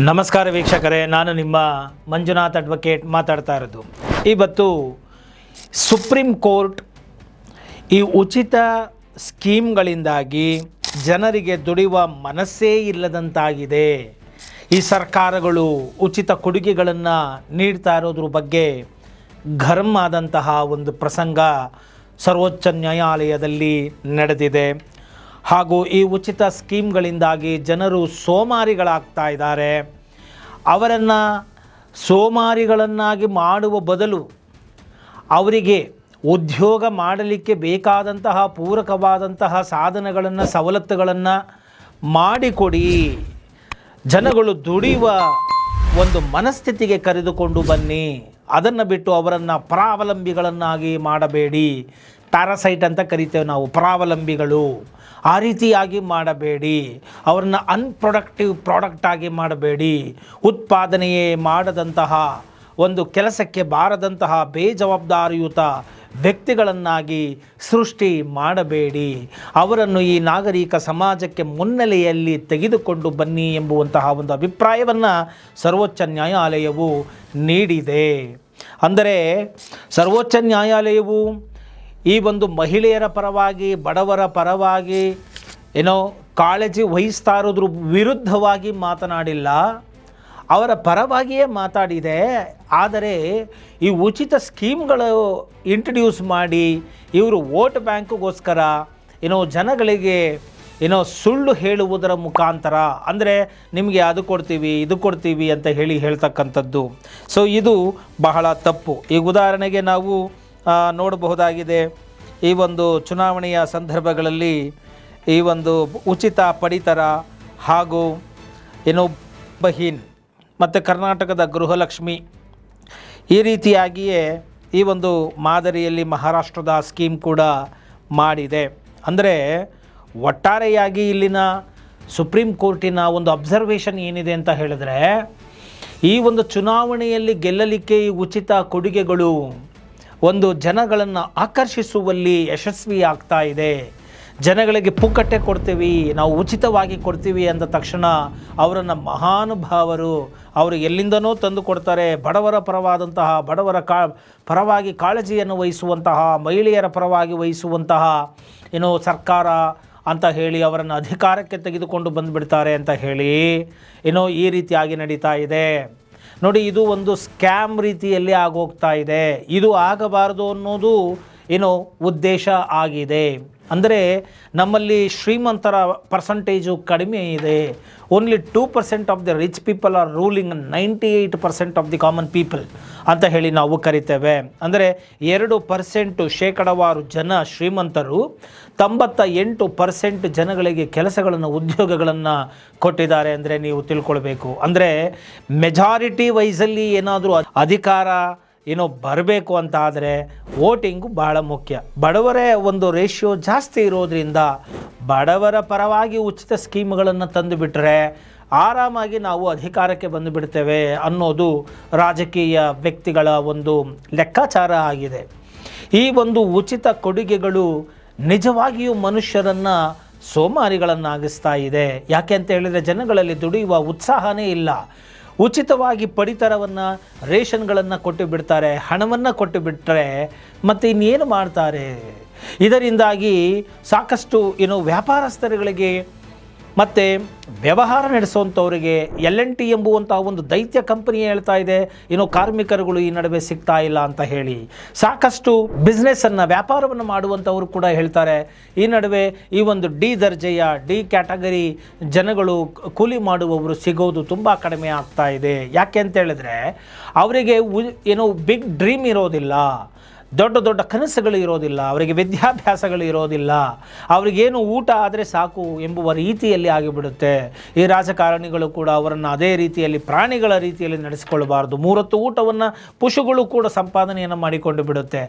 ನಮಸ್ಕಾರ ವೀಕ್ಷಕರೇ, ನಾನು ನಿಮ್ಮ ಮಂಜುನಾಥ್ ಅಡ್ವೊಕೇಟ್ ಮಾತಾಡ್ತಾ ಇರೋದು. ಇವತ್ತು ಸುಪ್ರೀಂ ಕೋರ್ಟ್ ಈ ಉಚಿತ ಸ್ಕೀಮ್ಗಳಿಂದಾಗಿ ಜನರಿಗೆ ದುಡಿಯುವ ಮನಸ್ಸೇ ಇಲ್ಲದಂತಾಗಿದೆ. ಈ ಸರ್ಕಾರಗಳು ಉಚಿತ ಕೊಡುಗೆಗಳನ್ನು ನೀಡ್ತಾ ಇರೋದ್ರ ಬಗ್ಗೆ ಗರಂ ಆದಂತಹ ಒಂದು ಪ್ರಸಂಗ ಸರ್ವೋಚ್ಚ ನ್ಯಾಯಾಲಯದಲ್ಲಿ ನಡೆದಿದೆ. ಹಾಗೂ ಈ ಉಚಿತ ಸ್ಕೀಮ್ಗಳಿಂದಾಗಿ ಜನರು ಸೋಮಾರಿಗಳಾಗ್ತಾ ಇದ್ದಾರೆ. ಅವರನ್ನು ಸೋಮಾರಿಗಳನ್ನಾಗಿ ಮಾಡುವ ಬದಲು ಅವರಿಗೆ ಉದ್ಯೋಗ ಮಾಡಲಿಕ್ಕೆ ಬೇಕಾದಂತಹ ಪೂರಕವಾದಂತಹ ಸಾಧನಗಳನ್ನು, ಸವಲತ್ತುಗಳನ್ನು ಮಾಡಿಕೊಡಿ. ಜನಗಳು ದುಡಿಯುವ ಒಂದು ಮನಸ್ಥಿತಿಗೆ ಕರೆದುಕೊಂಡು ಬನ್ನಿ. ಅದನ್ನು ಬಿಟ್ಟು ಅವರನ್ನು ಪರಾವಲಂಬಿಗಳನ್ನಾಗಿ ಮಾಡಬೇಡಿ. ಪ್ಯಾರಾಸೈಟ್ ಅಂತ ಕರಿತೇವೆ ನಾವು, ಪರಾವಲಂಬಿಗಳು. ಆ ರೀತಿಯಾಗಿ ಮಾಡಬೇಡಿ. ಅವ್ರನ್ನ ಅನ್ಪ್ರೊಡಕ್ಟಿವ್ ಪ್ರಾಡಕ್ಟ್ ಆಗಿ ಮಾಡಬೇಡಿ. ಉತ್ಪಾದನೆಯೇ ಮಾಡದಂತಹ ಒಂದು ಕೆಲಸಕ್ಕೆ ಬಾರದಂತಹ ಬೇಜವಾಬ್ದಾರಿಯುತ ವ್ಯಕ್ತಿಗಳನ್ನಾಗಿ ಸೃಷ್ಟಿ ಮಾಡಬೇಡಿ. ಅವರನ್ನು ಈ ನಾಗರಿಕ ಸಮಾಜಕ್ಕೆ ಮುನ್ನೆಲೆಯಲ್ಲಿ ತೆಗೆದುಕೊಂಡು ಬನ್ನಿ ಎಂಬುವಂತಹ ಒಂದು ಅಭಿಪ್ರಾಯವನ್ನು ಸರ್ವೋಚ್ಚ ನ್ಯಾಯಾಲಯವು ನೀಡಿದೆ. ಅಂದರೆ ಸರ್ವೋಚ್ಚ ನ್ಯಾಯಾಲಯವು ಈ ಒಂದು ಮಹಿಳೆಯರ ಪರವಾಗಿ, ಬಡವರ ಪರವಾಗಿ ಕಾಳಜಿ ವಹಿಸ್ತಾ ಇರೋದ್ರ ವಿರುದ್ಧವಾಗಿ ಮಾತನಾಡಿಲ್ಲ, ಅವರ ಪರವಾಗಿಯೇ ಮಾತಾಡಿದೆ. ಆದರೆ ಈ ಉಚಿತ ಸ್ಕೀಮ್ಗಳು ಇಂಟ್ರಡ್ಯೂಸ್ ಮಾಡಿ ಇವರು ವೋಟ್ ಬ್ಯಾಂಕ್ಗೋಸ್ಕರ ಜನಗಳಿಗೆ ಸುಳ್ಳು ಹೇಳುವುದರ ಮುಖಾಂತರ, ಅಂದರೆ ನಿಮಗೆ ಅದು ಕೊಡ್ತೀವಿ ಇದು ಕೊಡ್ತೀವಿ ಅಂತ ಹೇಳ್ತಕ್ಕಂಥದ್ದು. ಸೊ ಇದು ಬಹಳ ತಪ್ಪು. ಈ ಉದಾಹರಣೆಗೆ ನಾವು ನೋಡಬಹುದಾಗಿದೆ. ಈ ಒಂದು ಚುನಾವಣೆಯ ಸಂದರ್ಭಗಳಲ್ಲಿ ಈ ಒಂದು ಉಚಿತ ಪಡಿತರ ಹಾಗೂ ಬಹೀನ್ ಮತ್ತು ಕರ್ನಾಟಕದ ಗೃಹಲಕ್ಷ್ಮಿ ಈ ರೀತಿಯಾಗಿಯೇ ಈ ಒಂದು ಮಾದರಿಯಲ್ಲಿ ಮಹಾರಾಷ್ಟ್ರದ ಸ್ಕೀಮ್ ಕೂಡ ಮಾಡಿದೆ. ಅಂದರೆ ಒಟ್ಟಾರೆಯಾಗಿ ಇಲ್ಲಿನ ಸುಪ್ರೀಂ ಕೋರ್ಟಿನ ಒಂದು ಅಬ್ಸರ್ವೇಷನ್ ಏನಿದೆ ಅಂತ ಹೇಳಿದ್ರೆ, ಈ ಒಂದು ಚುನಾವಣೆಯಲ್ಲಿ ಗೆಲ್ಲಲಿಕ್ಕೆ ಈ ಉಚಿತ ಕೊಡುಗೆಗಳು ಒಂದು ಜನಗಳನ್ನು ಆಕರ್ಷಿಸುವಲ್ಲಿ ಯಶಸ್ವಿ ಆಗ್ತಾ ಇದೆ. ಜನಗಳಿಗೆ ಪುಕ್ಕಟ್ಟೆ ಕೊಡ್ತೀವಿ, ನಾವು ಉಚಿತವಾಗಿ ಕೊಡ್ತೀವಿ ಅಂದ ತಕ್ಷಣ ಅವರನ್ನು ಮಹಾನುಭಾವರು, ಅವರು ಎಲ್ಲಿಂದನೋ ತಂದು ಕೊಡ್ತಾರೆ. ಬಡವರ ಪರವಾದಂತಹ, ಬಡವರ ಪರವಾಗಿ ಕಾಳಜಿಯನ್ನು ವಹಿಸುವಂತಹ, ಮಹಿಳೆಯರ ಪರವಾಗಿ ವಹಿಸುವಂತಹ ಸರ್ಕಾರ ಅಂತ ಹೇಳಿ ಅವರನ್ನು ಅಧಿಕಾರಕ್ಕೆ ತೆಗೆದುಕೊಂಡು ಬಂದುಬಿಡ್ತಾರೆ ಅಂತ ಹೇಳಿ ಈ ರೀತಿಯಾಗಿ ನಡೀತಾ ಇದೆ. ನೋಡಿ, ಇದು ಒಂದು ಸ್ಕ್ಯಾಮ್ ರೀತಿಯಲ್ಲಿ ಆಗೋಗ್ತಾ ಇದೆ. ಇದು ಆಗಬಾರದು ಅನ್ನೋದು ಉದ್ದೇಶ ಆಗಿದೆ. ಅಂದರೆ ನಮ್ಮಲ್ಲಿ ಶ್ರೀಮಂತರ ಪರ್ಸಂಟೇಜು ಕಡಿಮೆ ಇದೆ. Only 2% of the rich people are ruling 98% of the common people ಅಂತ ಹೇಳಿ ನಾವು ಕರಿತೇವೆ. ಅಂದರೆ 2% ಶೇಕಡವಾರು ಜನ ಶ್ರೀಮಂತರು, 98% ಜನಗಳಿಗೆ ಕೆಲಸಗಳನ್ನು, ಉದ್ಯೋಗಗಳನ್ನು ಕೊಟ್ಟಿದ್ದಾರೆ ಅಂದರೆ ನೀವು ತಿಳ್ಕೊಳ್ಬೇಕು. ಅಂದರೆ ಮೆಜಾರಿಟಿ ವೈಸಲ್ಲಿ ಏನಾದರೂ ಅಧಿಕಾರ ಬರಬೇಕು ಅಂತ ಆದರೆ ವೋಟಿಂಗು ಬಹಳ ಮುಖ್ಯ. ಬಡವರೇ ಒಂದು ರೇಷಿಯೋ ಜಾಸ್ತಿ ಇರೋದ್ರಿಂದ ಬಡವರ ಪರವಾಗಿ ಉಚಿತ ಸ್ಕೀಮ್ಗಳನ್ನು ತಂದು ಬಿಟ್ಟರೆ ಆರಾಮಾಗಿ ನಾವು ಅಧಿಕಾರಕ್ಕೆ ಬಂದು ಬಿಡ್ತೇವೆ ಅನ್ನೋದು ರಾಜಕೀಯ ವ್ಯಕ್ತಿಗಳ ಒಂದು ಲೆಕ್ಕಾಚಾರ ಆಗಿದೆ. ಈ ಒಂದು ಉಚಿತ ಕೊಡುಗೆಗಳು ನಿಜವಾಗಿಯೂ ಮನುಷ್ಯರನ್ನು ಸೋಮಾರಿಗಳನ್ನಾಗಿಸ್ತಾ ಇದೆ. ಯಾಕೆ ಅಂತ ಹೇಳಿದರೆ ಜನಗಳಲ್ಲಿ ದುಡಿಯುವ ಉತ್ಸಾಹನೇ ಇಲ್ಲ. ಉಚಿತವಾಗಿ ಪಡಿತರವನ್ನು, ರೇಷನ್ಗಳನ್ನು ಕೊಟ್ಟು ಬಿಡ್ತಾರೆ, ಹಣವನ್ನು ಕೊಟ್ಟು ಬಿಟ್ಟರೆ ಮತ್ತು ಇನ್ನೇನು ಮಾಡ್ತಾರೆ. ಇದರಿಂದಾಗಿ ಸಾಕಷ್ಟು ವ್ಯಾಪಾರಸ್ಥರುಗಳಿಗೆ ಮತ್ತು ವ್ಯವಹಾರ ನಡೆಸುವಂಥವರಿಗೆ L&T ಎಂಬುವಂತಹ ಒಂದು ದೈತ್ಯ ಕಂಪನಿ ಹೇಳ್ತಾ ಇದೆ ಕಾರ್ಮಿಕರುಗಳು ಈ ನಡುವೆ ಸಿಗ್ತಾ ಇಲ್ಲ ಅಂತ ಹೇಳಿ. ಸಾಕಷ್ಟು ಬಿಸ್ನೆಸ್ಸನ್ನು, ವ್ಯಾಪಾರವನ್ನು ಮಾಡುವಂಥವರು ಕೂಡ ಹೇಳ್ತಾರೆ ಈ ನಡುವೆ ಈ ಒಂದು ಡಿ ದರ್ಜೆಯ, ಡಿ ಕ್ಯಾಟಗರಿ ಜನಗಳು, ಕೂಲಿ ಮಾಡುವವರು ಸಿಗೋದು ತುಂಬ ಕಡಿಮೆ ಆಗ್ತಾ ಇದೆ. ಯಾಕೆ ಅಂತ ಹೇಳಿದ್ರೆ ಅವರಿಗೆ ಬಿಗ್ ಡ್ರೀಮ್ ಇರೋದಿಲ್ಲ, ದೊಡ್ಡ ದೊಡ್ಡ ಕನಸುಗಳು ಇರೋದಿಲ್ಲ, ಅವರಿಗೆ ವಿದ್ಯಾಭ್ಯಾಸಗಳು ಇರೋದಿಲ್ಲ, ಅವರಿಗೇನು ಊಟ ಆದರೆ ಸಾಕು ಎಂಬುವ ರೀತಿಯಲ್ಲಿ ಆಗಿಬಿಡುತ್ತೆ. ಈ ರಾಜಕಾರಣಿಗಳು ಕೂಡ ಅವರನ್ನು ಅದೇ ರೀತಿಯಲ್ಲಿ ಪ್ರಾಣಿಗಳ ರೀತಿಯಲ್ಲಿ ನಡೆಸಿಕೊಳ್ಳಬಾರ್ದು. 3 ಹೊತ್ತು ಊಟವನ್ನು ಪಶುಗಳು ಕೂಡ ಸಂಪಾದನೆಯನ್ನು ಮಾಡಿಕೊಂಡು ಬಿಡುತ್ತೆ.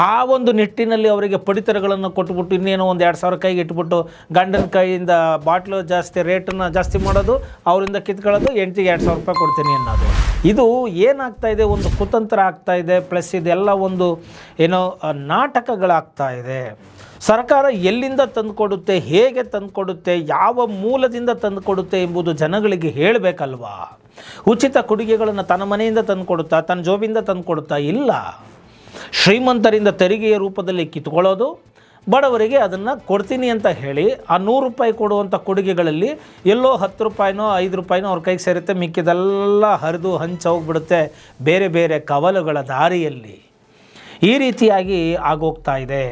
ಆ ಒಂದು ನಿಟ್ಟಿನಲ್ಲಿ ಅವರಿಗೆ ಪಡಿತರಗಳನ್ನು ಕೊಟ್ಟುಬಿಟ್ಟು ಇನ್ನೇನೋ ಒಂದು 2,000 ಕೈಗೆ ಇಟ್ಬಿಟ್ಟು ಗಂಡನ ಕೈಯಿಂದ ಬಾಟ್ಲು ಜಾಸ್ತಿ ರೇಟನ್ನು ಜಾಸ್ತಿ ಮಾಡೋದು, ಅವರಿಂದ ಕಿತ್ಕೊಳ್ಳೋದು, ಹೆಂಡತಿಗೆ 2,000 ರೂಪಾಯಿ ಕೊಡ್ತೀನಿ ಅನ್ನೋದು. ಇದು ಏನಾಗ್ತಾ ಇದೆ, ಒಂದು ಕುತಂತ್ರ ಆಗ್ತಾ ಇದೆ. ಪ್ಲಸ್ ಇದೆಲ್ಲ ಒಂದು ನಾಟಕಗಳಾಗ್ತಾ ಇದೆ. ಸರ್ಕಾರ ಎಲ್ಲಿಂದ ತಂದುಕೊಡುತ್ತೆ, ಹೇಗೆ ತಂದುಕೊಡುತ್ತೆ, ಯಾವ ಮೂಲದಿಂದ ತಂದುಕೊಡುತ್ತೆ ಎಂಬುದು ಜನಗಳಿಗೆ ಹೇಳಬೇಕಲ್ವಾ. ಉಚಿತ ಕೊಡುಗೆಗಳನ್ನು ತನ್ನ ಮನೆಯಿಂದ ತಂದು ಕೊಡುತ್ತಾ, ತನ್ನ ಜೋಬಿಂದ ತಂದು ಕೊಡುತ್ತಾ ಇಲ್ಲ. ಶ್ರೀಮಂತರಿಂದ ತೆರಿಗೆಯ ರೂಪದಲ್ಲಿ ಕಿತ್ಕೊಳ್ಳೋದು, ಬಡವರಿಗೆ ಅದನ್ನು ಕೊಡ್ತೀನಿ ಅಂತ ಹೇಳಿ ಆ 100 ರೂಪಾಯಿ ಕೊಡುವಂಥ ಕೊಡುಗೆಗಳಲ್ಲಿ ಎಲ್ಲೋ 10 ರೂಪಾಯಿನೋ 5 ರೂಪಾಯಿನೋ ಅವ್ರ ಕೈಗೆ ಸೇರುತ್ತೆ, ಮಿಕ್ಕಿದೆಲ್ಲ ಹರಿದು ಹೋಗ್ಬಿಡುತ್ತೆ ಬೇರೆ ಬೇರೆ ಕವಲುಗಳ ದಾರಿಯಲ್ಲಿ. ಈ ರೀತಿಯಾಗಿ ಆಗೋಗ್ತಾ ಇದೆ.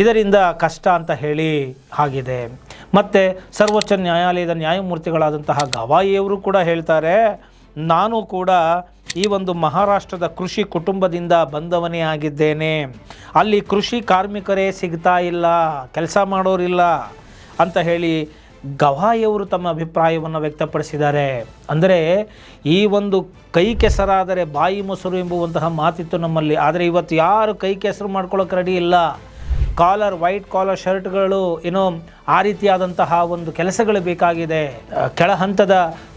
ಇದರಿಂದ ಕಷ್ಟ ಅಂತ ಹೇಳಿ ಆಗಿದೆ. ಮತ್ತು ಸರ್ವೋಚ್ಚ ನ್ಯಾಯಾಲಯದ ನ್ಯಾಯಮೂರ್ತಿಗಳಾದಂತಹ ಗವಾಯಿಯವರು ಕೂಡ ಹೇಳ್ತಾರೆ, ನಾನು ಕೂಡ ಈ ಒಂದು ಮಹಾರಾಷ್ಟ್ರದ ಕೃಷಿ ಕುಟುಂಬದಿಂದ ಬಂದವನೇ ಆಗಿದ್ದೇನೆ. ಅಲ್ಲಿ ಕೃಷಿ ಕಾರ್ಮಿಕರೇ ಸಿಗ್ತಾ ಇಲ್ಲ, ಕೆಲಸ ಮಾಡೋರಿಲ್ಲ ಅಂತ ಹೇಳಿ ಗವಾಯಿಯವರು ತಮ್ಮ ಅಭಿಪ್ರಾಯವನ್ನು ವ್ಯಕ್ತಪಡಿಸಿದ್ದಾರೆ. ಅಂದರೆ ಈ ಒಂದು ಕೈ ಕೆಸರಾದರೆ ಬಾಯಿ ಮೊಸರು ಎಂಬುವಂತಹ ಮಾತಿತ್ತು ನಮ್ಮಲ್ಲಿ. ಆದರೆ ಇವತ್ತು ಯಾರು ಕೈ ಕೆಸರು ಮಾಡ್ಕೊಳ್ಳೋಕೆ ರೆಡಿ ಇಲ್ಲ. ವೈಟ್ ಕಾಲರ್ ಶರ್ಟ್ಗಳು, ಏನೋ ಆ ರೀತಿಯಾದಂತಹ ಒಂದು ಕೆಲಸಗಳು ಬೇಕಾಗಿದೆ. ಕೆಳ ಹಂತದ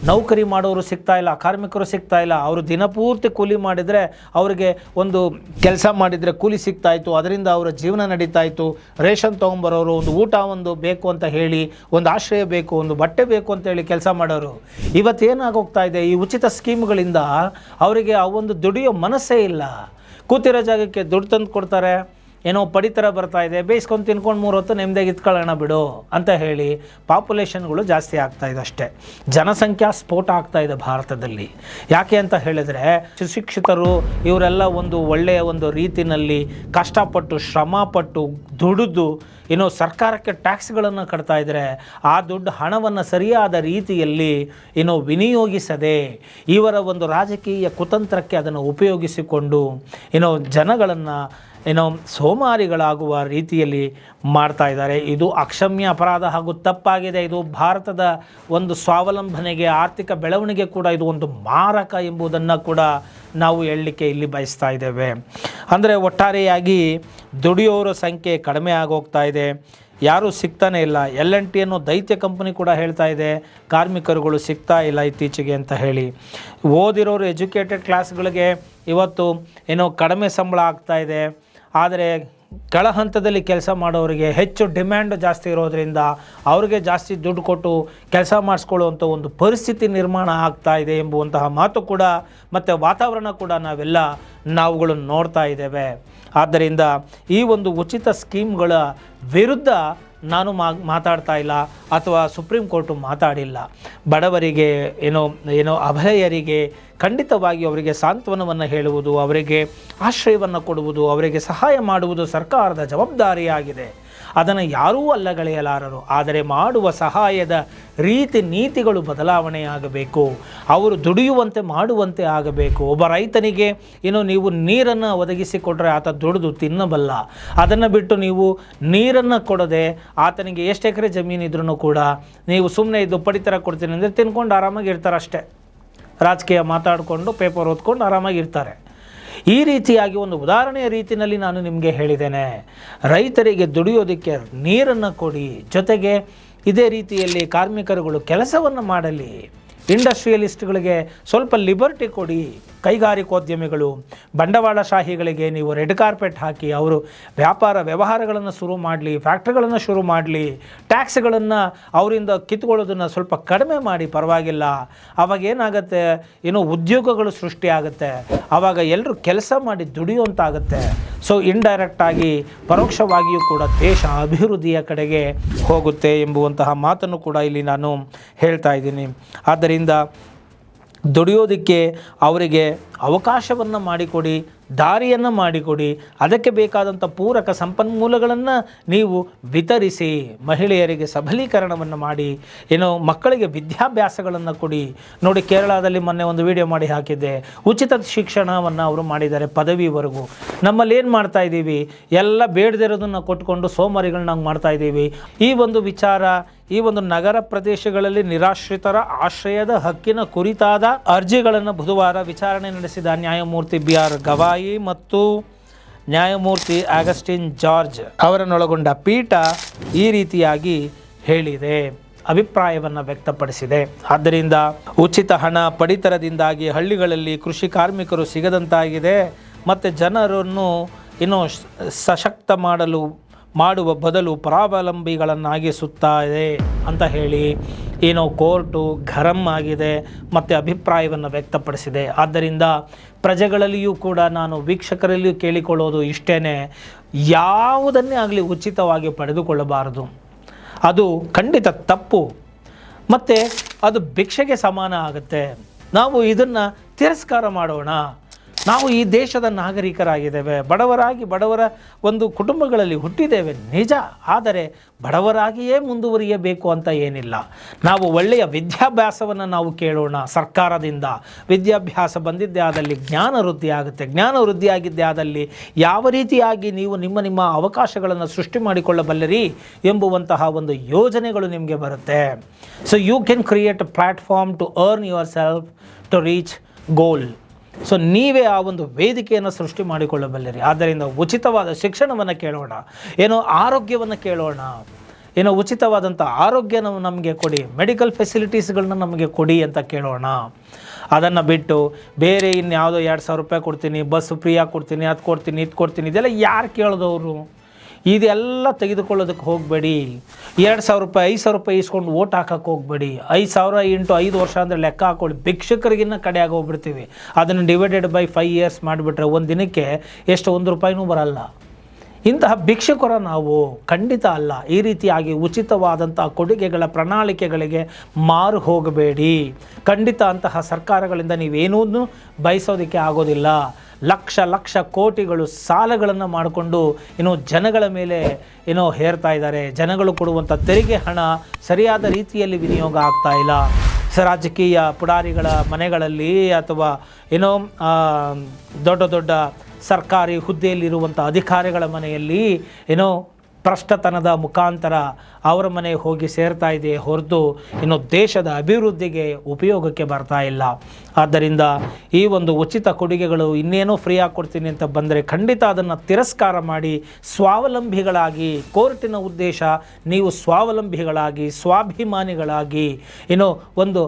ನೌಕರಿ ಮಾಡೋರು ಸಿಗ್ತಾ ಇಲ್ಲ, ಕಾರ್ಮಿಕರು ಸಿಗ್ತಾ ಇಲ್ಲ. ಅವರು ದಿನಪೂರ್ತಿ ಕೂಲಿ ಮಾಡಿದರೆ, ಅವರಿಗೆ ಒಂದು ಕೆಲಸ ಮಾಡಿದರೆ ಕೂಲಿ ಸಿಗ್ತಾಯಿತ್ತು, ಅದರಿಂದ ಅವರ ಜೀವನ ನಡೀತಾಯಿತ್ತು. ರೇಷನ್ ತೊಗೊಂಬರೋರು, ಒಂದು ಊಟ ಒಂದು ಬೇಕು ಅಂತ ಹೇಳಿ, ಒಂದು ಆಶ್ರಯ ಬೇಕು, ಒಂದು ಬಟ್ಟೆ ಬೇಕು ಅಂತೇಳಿ ಕೆಲಸ ಮಾಡೋರು. ಇವತ್ತೇನಾಗೋಗ್ತಾ ಇದೆ, ಈ ಉಚಿತ ಸ್ಕೀಮ್ಗಳಿಂದ ಅವರಿಗೆ ಆ ಒಂದು ದುಡಿಯೋ ಮನಸ್ಸೇ ಇಲ್ಲ. ಕೂತಿರೋ ಜಾಗಕ್ಕೆ ದುಡ್ಡು ತಂದು ಕೊಡ್ತಾರೆ, ಏನೋ ಪಡಿತರ ಬರ್ತಾ ಇದೆ, ಬೇಯಿಸ್ಕೊಂಡು ತಿನ್ಕೊಂಡು 3 ಹೊತ್ತು ನೆಮ್ಮದಿಯಾಗಿ ಇತ್ಕೊಳ್ಳೋಣ ಬಿಡು ಅಂತ ಹೇಳಿ ಪಾಪ್ಯುಲೇಷನ್ಗಳು ಜಾಸ್ತಿ ಆಗ್ತಾ ಇದೆ ಅಷ್ಟೇ. ಜನಸಂಖ್ಯಾ ಸ್ಫೋಟ ಆಗ್ತಾ ಇದೆ ಭಾರತದಲ್ಲಿ. ಯಾಕೆ ಅಂತ ಹೇಳಿದರೆ, ಸುಶಿಕ್ಷಿತರು ಇವರೆಲ್ಲ ಒಂದು ಒಳ್ಳೆಯ ಒಂದು ರೀತಿಯಲ್ಲಿ ಕಷ್ಟಪಟ್ಟು ಶ್ರಮಪಟ್ಟು ದುಡಿದು ಏನೋ ಸರ್ಕಾರಕ್ಕೆ ಟ್ಯಾಕ್ಸ್ಗಳನ್ನು ಕಟ್ತಾ ಇದ್ದಾರೆ. ಆ ದುಡ್ಡು ಹಣವನ್ನು ಸರಿಯಾದ ರೀತಿಯಲ್ಲಿ ಏನೋ ವಿನಿಯೋಗಿಸದೆ ಇವರ ಒಂದು ರಾಜಕೀಯ ಕುತಂತ್ರಕ್ಕೆ ಅದನ್ನು ಉಪಯೋಗಿಸಿಕೊಂಡು ಏನೋ ಜನಗಳನ್ನು ಏನೋ ಸೋಮಾರಿಗಳಾಗುವ ರೀತಿಯಲ್ಲಿ ಮಾಡ್ತಾ ಇದ್ದಾರೆ. ಇದು ಅಕ್ಷಮ್ಯ ಅಪರಾಧ ಹಾಗೂ ತಪ್ಪಾಗಿದೆ. ಇದು ಭಾರತದ ಒಂದು ಸ್ವಾವಲಂಬನೆಗೆ, ಆರ್ಥಿಕ ಬೆಳವಣಿಗೆ ಕೂಡ ಇದು ಒಂದು ಮಾರಕ ಎಂಬುದನ್ನು ಕೂಡ ನಾವು ಹೇಳಲಿಕ್ಕೆ ಇಲ್ಲಿ ಬಯಸ್ತಾ ಇದ್ದೇವೆ. ಅಂದರೆ ಒಟ್ಟಾರೆಯಾಗಿ ದುಡಿಯೋರ ಸಂಖ್ಯೆ ಕಡಿಮೆ ಆಗೋಗ್ತಾ ಇದೆ, ಯಾರೂ ಸಿಗ್ತಾನೆ ಇಲ್ಲ. L&T ಅನ್ನೋ ದೈತ್ಯ ಕಂಪನಿ ಕೂಡ ಹೇಳ್ತಾ ಇದೆ, ಕಾರ್ಮಿಕರುಗಳು ಸಿಗ್ತಾ ಇಲ್ಲ ಇತ್ತೀಚೆಗೆ ಅಂತ ಹೇಳಿ. ಓದಿರೋರು ಎಜುಕೇಟೆಡ್ ಕ್ಲಾಸ್ಗಳಿಗೆ ಇವತ್ತು ಏನೋ ಕಡಿಮೆ ಸಂಬಳ ಆಗ್ತಾ ಇದೆ. ಆದರೆ ಕೆಳ ಹಂತದಲ್ಲಿ ಕೆಲಸ ಮಾಡೋರಿಗೆ ಹೆಚ್ಚು ಡಿಮ್ಯಾಂಡ್ ಜಾಸ್ತಿ ಇರೋದರಿಂದ ಅವ್ರಿಗೆ ಜಾಸ್ತಿ ದುಡ್ಡು ಕೊಟ್ಟು ಕೆಲಸ ಮಾಡಿಸ್ಕೊಳ್ಳುವಂಥ ಒಂದು ಪರಿಸ್ಥಿತಿ ನಿರ್ಮಾಣ ಆಗ್ತಾ ಇದೆ ಎಂಬುವಂತಹ ಮಾತು ಕೂಡ, ಮತ್ತು ವಾತಾವರಣ ಕೂಡ ನಾವುಗಳನ್ನು ನೋಡ್ತಾ ಇದ್ದೇವೆ. ಆದ್ದರಿಂದ ಈ ಒಂದು ಉಚಿತ ಸ್ಕೀಮ್ಗಳ ವಿರುದ್ಧ ನಾನು ಮಾತಾಡ್ತಾ ಇಲ್ಲ, ಅಥವಾ ಸುಪ್ರೀಂ ಕೋರ್ಟು ಮಾತಾಡಿಲ್ಲ. ಬಡವರಿಗೆ ಏನೋ ಅಭಯರಿಗೆ ಖಂಡಿತವಾಗಿ ಅವರಿಗೆ ಸಾಂತ್ವನವನ್ನು ಹೇಳುವುದು, ಅವರಿಗೆ ಆಶ್ರಯವನ್ನು ಕೊಡುವುದು, ಅವರಿಗೆ ಸಹಾಯ ಮಾಡುವುದು ಸರ್ಕಾರದ ಜವಾಬ್ದಾರಿಯಾಗಿದೆ. ಅದನ್ನು ಯಾರೂ ಅಲ್ಲಗಳೆಯಲಾರರು. ಆದರೆ ಮಾಡುವ ಸಹಾಯದ ರೀತಿ ನೀತಿಗಳು ಬದಲಾವಣೆಯಾಗಬೇಕು. ಅವರು ದುಡಿಯುವಂತೆ ಮಾಡುವಂತೆ ಆಗಬೇಕು. ಒಬ್ಬ ರೈತನಿಗೆ ನೀವು ನೀರನ್ನು ಒದಗಿಸಿಕೊಟ್ರೆ ಆತ ದುಡಿದು ತಿನ್ನಬಲ್ಲ. ಅದನ್ನು ಬಿಟ್ಟು ನೀವು ನೀರನ್ನು ಕೊಡದೆ ಆತನಿಗೆ ಎಷ್ಟು ಎಕರೆ ಜಮೀನಿದ್ರೂ ಕೂಡ ನೀವು ಸುಮ್ಮನೆ ಇದು ಪಡಿತರ ಕೊಡ್ತೀನಿ ಅಂದರೆ ತಿನ್ಕೊಂಡು ಆರಾಮಾಗಿ ಇರ್ತಾರೆ ಅಷ್ಟೇ. ರಾಜಕೀಯ ಮಾತಾಡಿಕೊಂಡು ಪೇಪರ್ ಓದ್ಕೊಂಡು ಆರಾಮಾಗಿರ್ತಾರೆ. ಈ ರೀತಿಯಾಗಿ ಒಂದು ಉದಾಹರಣೆಯ ರೀತಿಯಲ್ಲಿ ನಾನು ನಿಮಗೆ ಹೇಳಿದ್ದೇನೆ, ರೈತರಿಗೆ ದುಡಿಯೋದಕ್ಕೆ ನೀರನ್ನು ಕೊಡಿ, ಜೊತೆಗೆ ಇದೇ ರೀತಿಯಲ್ಲಿ ಕಾರ್ಮಿಕರುಗಳು ಕೆಲಸವನ್ನು ಮಾಡಲಿ. ಇಂಡಸ್ಟ್ರಿಯಲಿಸ್ಟ್ಗಳಿಗೆ ಸ್ವಲ್ಪ ಲಿಬರ್ಟಿ ಕೊಡಿ. ಕೈಗಾರಿಕೋದ್ಯಮಿಗಳು, ಬಂಡವಾಳಶಾಹಿಗಳಿಗೆ ನೀವು ರೆಡ್ ಕಾರ್ಪೆಟ್ ಹಾಕಿ ಅವರು ವ್ಯವಹಾರಗಳನ್ನು ಶುರು ಮಾಡಲಿ, ಫ್ಯಾಕ್ಟ್ರಿಗಳನ್ನು ಶುರು ಮಾಡಲಿ. ಟ್ಯಾಕ್ಸ್ಗಳನ್ನು ಅವರಿಂದ ಕಿತ್ಕೊಳ್ಳೋದನ್ನು ಸ್ವಲ್ಪ ಕಡಿಮೆ ಮಾಡಿ, ಪರವಾಗಿಲ್ಲ. ಆವಾಗ ಏನಾಗುತ್ತೆ, ಉದ್ಯೋಗಗಳು ಸೃಷ್ಟಿಯಾಗುತ್ತೆ. ಆವಾಗ ಎಲ್ಲರೂ ಕೆಲಸ ಮಾಡಿ ದುಡಿಯುವಂತಾಗುತ್ತೆ. ಸೊ ಇಂಡೈರೆಕ್ಟಾಗಿ, ಪರೋಕ್ಷವಾಗಿಯೂ ಕೂಡ ದೇಶ ಅಭಿವೃದ್ಧಿಯ ಕಡೆಗೆ ಹೋಗುತ್ತೆ ಎಂಬುವಂತಹ ಮಾತನ್ನು ಕೂಡ ಇಲ್ಲಿ ನಾನು ಹೇಳ್ತಾ ಇದ್ದೀನಿ. ಆದ್ದರಿಂದ ದುಡಿಯೋದಕ್ಕೆ ಅವರಿಗೆ ಅವಕಾಶವನ್ನು ಮಾಡಿಕೊಡಿ, ದಾರಿಯನ್ನು ಮಾಡಿಕೊಡಿ. ಅದಕ್ಕೆ ಬೇಕಾದಂಥ ಪೂರಕ ಸಂಪನ್ಮೂಲಗಳನ್ನು ನೀವು ವಿತರಿಸಿ, ಮಹಿಳೆಯರಿಗೆ ಸಬಲೀಕರಣವನ್ನು ಮಾಡಿ, ಮಕ್ಕಳಿಗೆ ವಿದ್ಯಾಭ್ಯಾಸಗಳನ್ನು ಕೊಡಿ. ನೋಡಿ, ಕೇರಳದಲ್ಲಿ ಮೊನ್ನೆ ಒಂದು ವಿಡಿಯೋ ಮಾಡಿ ಹಾಕಿದ್ದೆ, ಉಚಿತ ಶಿಕ್ಷಣವನ್ನು ಅವರು ಮಾಡಿದ್ದಾರೆ ಪದವಿವರೆಗೂ. ನಮ್ಮಲ್ಲಿ ಏನು ಮಾಡ್ತಾ ಇದ್ದೀವಿ, ಎಲ್ಲ ಬೇಡದಿರೋದನ್ನು ಕೊಟ್ಕೊಂಡು ಸೋಮಾರಿಗಳನ್ನ ಮಾಡ್ತಾ ಇದ್ದೀವಿ. ಈ ಒಂದು ವಿಚಾರ, ಈ ಒಂದು ನಗರ ಪ್ರದೇಶಗಳಲ್ಲಿ ನಿರಾಶ್ರಿತರ ಆಶ್ರಯದ ಹಕ್ಕಿನ ಕುರಿತಾದ ಅರ್ಜಿಗಳನ್ನು ಬುಧವಾರ ವಿಚಾರಣೆ ನಡೆಸಿದ ನ್ಯಾಯಮೂರ್ತಿ BR ಗವಾಯಿ ಮತ್ತು ನ್ಯಾಯಮೂರ್ತಿ ಆಗಸ್ಟಿನ್ ಜಾರ್ಜ್ ಅವರನ್ನೊಳಗೊಂಡ ಪೀಠ ಈ ರೀತಿಯಾಗಿ ಹೇಳಿದೆ, ಅಭಿಪ್ರಾಯವನ್ನು ವ್ಯಕ್ತಪಡಿಸಿದೆ. ಆದ್ದರಿಂದ ಉಚಿತ ಹಣ ಪಡಿತರದಿಂದಾಗಿ ಹಳ್ಳಿಗಳಲ್ಲಿ ಕೃಷಿ ಕಾರ್ಮಿಕರು ಸಿಗದಂತಾಗಿದೆ ಮತ್ತು ಜನರನ್ನು ಸಶಕ್ತ ಮಾಡಲು ಮಾಡುವ ಬದಲು ಪರಾವಲಂಬಿಗಳನ್ನಾಗಿಸುತ್ತಾ ಇದೆ ಅಂತ ಹೇಳಿ ಏನೋ ಕೋರ್ಟು ಗರಂ ಆಗಿದೆ ಮತ್ತು ಅಭಿಪ್ರಾಯವನ್ನು ವ್ಯಕ್ತಪಡಿಸಿದೆ. ಆದ್ದರಿಂದ ಪ್ರಜೆಗಳಲ್ಲಿಯೂ ಕೂಡ ನಾನು ವೀಕ್ಷಕರಲ್ಲಿಯೂ ಕೇಳಿಕೊಳ್ಳೋದು ಇಷ್ಟೇ, ಯಾವುದನ್ನೇ ಆಗಲಿ ಉಚಿತವಾಗಿ ಪಡೆದುಕೊಳ್ಳಬಾರದು. ಅದು ಖಂಡಿತ ತಪ್ಪು ಮತ್ತು ಅದು ಭಿಕ್ಷೆಗೆ ಸಮಾನ ಆಗುತ್ತೆ. ನಾವು ಇದನ್ನು ತಿರಸ್ಕಾರ ಮಾಡೋಣ. ನಾವು ಈ ದೇಶದ ನಾಗರಿಕರಾಗಿದ್ದೇವೆ, ಬಡವರ ಒಂದು ಕುಟುಂಬಗಳಲ್ಲಿ ಹುಟ್ಟಿದ್ದೇವೆ ನಿಜ, ಆದರೆ ಬಡವರಾಗಿಯೇ ಮುಂದುವರಿಯಬೇಕು ಅಂತ ಏನಿಲ್ಲ. ನಾವು ಒಳ್ಳೆಯ ವಿದ್ಯಾಭ್ಯಾಸವನ್ನು ನಾವು ಕೇಳೋಣ ಸರ್ಕಾರದಿಂದ. ವಿದ್ಯಾಭ್ಯಾಸ ಬಂದಿದ್ದೇ ಆದಲ್ಲಿ ಜ್ಞಾನ ವೃದ್ಧಿ ಆಗುತ್ತೆ. ಜ್ಞಾನ ವೃದ್ಧಿ ಆಗಿದ್ದೇ ಆದಲ್ಲಿ ಯಾವ ರೀತಿಯಾಗಿ ನೀವು ನಿಮ್ಮ ಅವಕಾಶಗಳನ್ನು ಸೃಷ್ಟಿ ಮಾಡಿಕೊಳ್ಳಬಲ್ಲರಿ ಎಂಬುವಂತಹ ಒಂದು ಯೋಜನೆಗಳು ನಿಮಗೆ ಬರುತ್ತೆ. So you can create a platform to earn yourself to reach goal. So ನೀವೇ ಆ ಒಂದು ವೇದಿಕೆಯನ್ನು ಸೃಷ್ಟಿ ಮಾಡಿಕೊಳ್ಳಬಲ್ಲಿರಿ. ಆದ್ದರಿಂದ ಉಚಿತವಾದ ಶಿಕ್ಷಣವನ್ನು ಕೇಳೋಣ, ಏನೋ ಆರೋಗ್ಯವನ್ನು ಕೇಳೋಣ, ಏನೋ ಉಚಿತವಾದಂಥ ಆರೋಗ್ಯನ ನಮಗೆ ಕೊಡಿ, ಮೆಡಿಕಲ್ ಫೆಸಿಲಿಟೀಸ್ಗಳನ್ನ ನಮಗೆ ಕೊಡಿ ಅಂತ ಕೇಳೋಣ. ಅದನ್ನು ಬಿಟ್ಟು ಬೇರೆ ಇನ್ಯಾವುದೋ 2,000 ರೂಪಾಯಿ ಕೊಡ್ತೀನಿ, ಬಸ್ ಫ್ರೀಯಾಗಿ ಕೊಡ್ತೀನಿ, ಅದು ಕೊಡ್ತೀನಿ, ಇದು ಕೊಡ್ತೀನಿ, ಇದೆಲ್ಲ ಯಾರು ಕೇಳಿದವರು? ಇದೆಲ್ಲ ತೆಗೆದುಕೊಳ್ಳೋದಕ್ಕೆ ಹೋಗಬೇಡಿ. 2,000 ರೂಪಾಯಿ 5,000 ರೂಪಾಯಿ ಇಸ್ಕೊಂಡು ಓಟ್ ಹಾಕೋಕ್ಕೆ ಹೋಗಬೇಡಿ. 5,000 × 5 ವರ್ಷ ಅಂದರೆ ಲೆಕ್ಕ ಹಾಕ್ಕೊಳ್ಳಿ, ಭಿಕ್ಷಕರಿಗಿನ್ನ ಕಡೆಯಾಗಿ ಹೋಗ್ಬಿಡ್ತೀವಿ. ಅದನ್ನು ಡಿವೈಡೆಡ್ ಬೈ 5 ಇಯರ್ಸ್ ಮಾಡಿಬಿಟ್ರೆ ಒಂದು ದಿನಕ್ಕೆ ಎಷ್ಟು, 1 ರೂಪಾಯಿನೂ ಬರಲ್ಲ. ಇಂತಹ ಭಿಕ್ಷುಕರ ನಾವು ಖಂಡಿತ ಅಲ್ಲ. ಈ ರೀತಿಯಾಗಿ ಉಚಿತವಾದಂಥ ಕೊಡುಗೆಗಳ ಪ್ರಣಾಳಿಕೆಗಳಿಗೆ ಮಾರು ಹೋಗಬೇಡಿ. ಖಂಡಿತ ಅಂತಹ ಸರ್ಕಾರಗಳಿಂದ ನೀವೇನೂ ಬಯಸೋದಕ್ಕೆ ಆಗೋದಿಲ್ಲ. ಲಕ್ಷ ಕೋಟಿಗಳು ಸಾಲಗಳನ್ನು ಮಾಡಿಕೊಂಡು ಜನಗಳ ಮೇಲೆ ಹೇರ್ತಾ ಇದ್ದಾರೆ. ಜನಗಳು ಕೊಡುವಂಥ ತೆರಿಗೆ ಹಣ ಸರಿಯಾದ ರೀತಿಯಲ್ಲಿ ವಿನಿಯೋಗ ಆಗ್ತಾ ಇಲ್ಲ. ರಾಜಕೀಯ ಪುಡಾರಿಗಳ ಮನೆಗಳಲ್ಲಿ ಅಥವಾ ದೊಡ್ಡ ಸರ್ಕಾರಿ ಹುದ್ದೆಯಲ್ಲಿರುವಂಥ ಅಧಿಕಾರಿಗಳ ಮನೆಯಲ್ಲಿ ಭ್ರಷ್ಟತನದ ಮುಖಾಂತರ ಅವರ ಮನೆಗೆ ಹೋಗಿ ಸೇರ್ತಾ ಇದೆ ಹೊರತು ದೇಶದ ಅಭಿವೃದ್ಧಿಗೆ ಉಪಯೋಗಕ್ಕೆ ಬರ್ತಾ ಇಲ್ಲ. ಆದ್ದರಿಂದ ಈ ಒಂದು ಉಚಿತ ಕೊಡುಗೆಗಳು ಇನ್ನೇನೋ ಫ್ರೀಯಾಗಿ ಕೊಡ್ತೀನಿ ಅಂತ ಬಂದರೆ ಖಂಡಿತ ಅದನ್ನು ತಿರಸ್ಕಾರ ಮಾಡಿ ಸ್ವಾವಲಂಬಿಗಳಾಗಿ, ಕೋರ್ಟಿನ ಉದ್ದೇಶ ನೀವು ಸ್ವಾವಲಂಬಿಗಳಾಗಿ, ಸ್ವಾಭಿಮಾನಿಗಳಾಗಿ ಒಂದು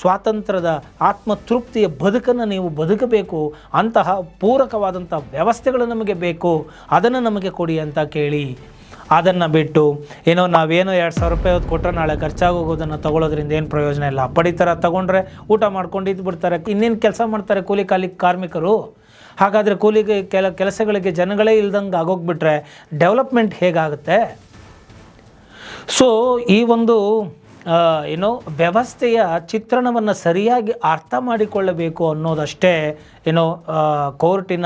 ಸ್ವಾತಂತ್ರ್ಯದ ಆತ್ಮತೃಪ್ತಿಯ ಬದುಕನ್ನು ನೀವು ಬದುಕಬೇಕು. ಅಂತಹ ಪೂರಕವಾದಂಥ ವ್ಯವಸ್ಥೆಗಳು ನಮಗೆ ಬೇಕು, ಅದನ್ನು ನಮಗೆ ಕೊಡಿ ಅಂತ ಕೇಳಿ. ಅದನ್ನು ಬಿಟ್ಟು ನಾವೇನೋ 2,000 ರೂಪಾಯಿ ಕೊಟ್ಟರೆ ನಾಳೆ ಖರ್ಚಾಗೋಗೋದನ್ನು ತೊಗೊಳೋದ್ರಿಂದ ಏನು ಪ್ರಯೋಜನ ಇಲ್ಲ. ಪಡಿತರ ತೊಗೊಂಡ್ರೆ ಊಟ ಮಾಡ್ಕೊಂಡು ಇದ್ಬಿಡ್ತಾರೆ. ಇನ್ನೇನು ಕೆಲಸ ಮಾಡ್ತಾರೆ ಕೂಲಿ ಕಾರ್ಮಿಕರು? ಹಾಗಾದರೆ ಕೂಲಿಗೆ ಕೆಲಸಗಳಿಗೆ ಜನಗಳೇ ಇಲ್ದಂಗೆ ಆಗೋಗ್ಬಿಟ್ರೆ ಡೆವಲಪ್ಮೆಂಟ್ ಹೇಗಾಗುತ್ತೆ? ಸೊ ಈ ಒಂದು ವ್ಯವಸ್ಥೆಯ ಚಿತ್ರಣವನ್ನು ಸರಿಯಾಗಿ ಅರ್ಥ ಮಾಡಿಕೊಳ್ಳಬೇಕು ಅನ್ನೋದಷ್ಟೇ ಕೋರ್ಟಿನ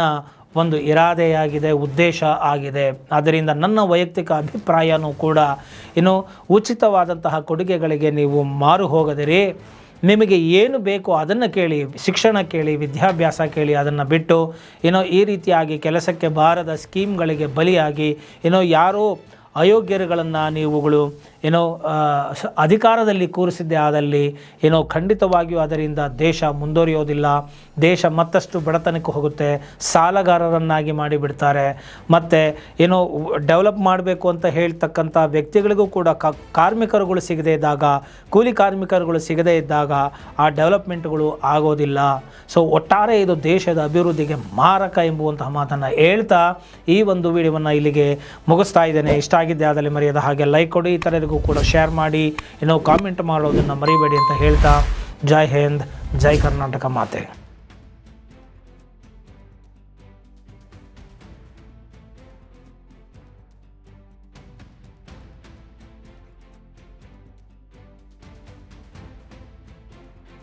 ಒಂದು ಇರಾದೆಯಾಗಿದೆ, ಉದ್ದೇಶ ಆಗಿದೆ. ಆದ್ದರಿಂದ ನನ್ನ ವೈಯಕ್ತಿಕ ಅಭಿಪ್ರಾಯನೂ ಕೂಡ ಉಚಿತವಾದಂತಹ ಕೊಡುಗೆಗಳಿಗೆ ನೀವು ಮಾರು ಹೋಗದಿರಿ. ನಿಮಗೆ ಏನು ಬೇಕೋ ಅದನ್ನು ಕೇಳಿ, ಶಿಕ್ಷಣ ಕೇಳಿ, ವಿದ್ಯಾಭ್ಯಾಸ ಕೇಳಿ. ಅದನ್ನು ಬಿಟ್ಟು ಈ ರೀತಿಯಾಗಿ ಕೆಲಸಕ್ಕೆ ಬಾರದ ಸ್ಕೀಮ್ಗಳಿಗೆ ಬಲಿಯಾಗಿ ಯಾರೋ ಅಯೋಗ್ಯರುಗಳನ್ನು ನೀವುಗಳು ಅಧಿಕಾರದಲ್ಲಿ ಕೂರಿಸಿದ್ದೇ ಆದಲ್ಲಿ ಖಂಡಿತವಾಗಿಯೂ ಅದರಿಂದ ದೇಶ ಮುಂದುವರಿಯೋದಿಲ್ಲ. ದೇಶ ಮತ್ತಷ್ಟು ಬಡತನಕ್ಕೆ ಹೋಗುತ್ತೆ, ಸಾಲಗಾರರನ್ನಾಗಿ ಮಾಡಿಬಿಡ್ತಾರೆ. ಮತ್ತು ಡೆವಲಪ್ ಮಾಡಬೇಕು ಅಂತ ಹೇಳ್ತಕ್ಕಂಥ ವ್ಯಕ್ತಿಗಳಿಗೂ ಕೂಡ ಕಾರ್ಮಿಕರುಗಳು ಸಿಗದೇ ಇದ್ದಾಗ, ಕೂಲಿ ಕಾರ್ಮಿಕರುಗಳು ಸಿಗದೇ ಇದ್ದಾಗ ಆ ಡೆವಲಪ್ಮೆಂಟ್ಗಳು ಆಗೋದಿಲ್ಲ. ಸೊ ಒಟ್ಟಾರೆ ಇದು ದೇಶದ ಅಭಿವೃದ್ಧಿಗೆ ಮಾರಕ ಎಂಬುವಂತಹ ಮಾತನ್ನು ಹೇಳ್ತಾ ಈ ಒಂದು ವಿಡಿಯೋವನ್ನು ಇಲ್ಲಿಗೆ ಮುಗಿಸ್ತಾ ಇದ್ದೇನೆ. ಇಷ್ಟ ಆಗಿದ್ದೆ ಆದಲ್ಲಿ ಮರೆಯದ ಹಾಗೆ ಲೈಕ್ ಕೊಡಿ, ಇತರರಿಗೂ ಕೂಡ ಶೇರ್ ಮಾಡಿ, ಕಾಮೆಂಟ್ ಮಾಡೋದನ್ನು ಮರಿಬೇಡಿ ಅಂತ ಹೇಳ್ತಾ ಜೈ ಹಿಂದ್, ಜೈ ಕರ್ನಾಟಕ ಮಾತೆ.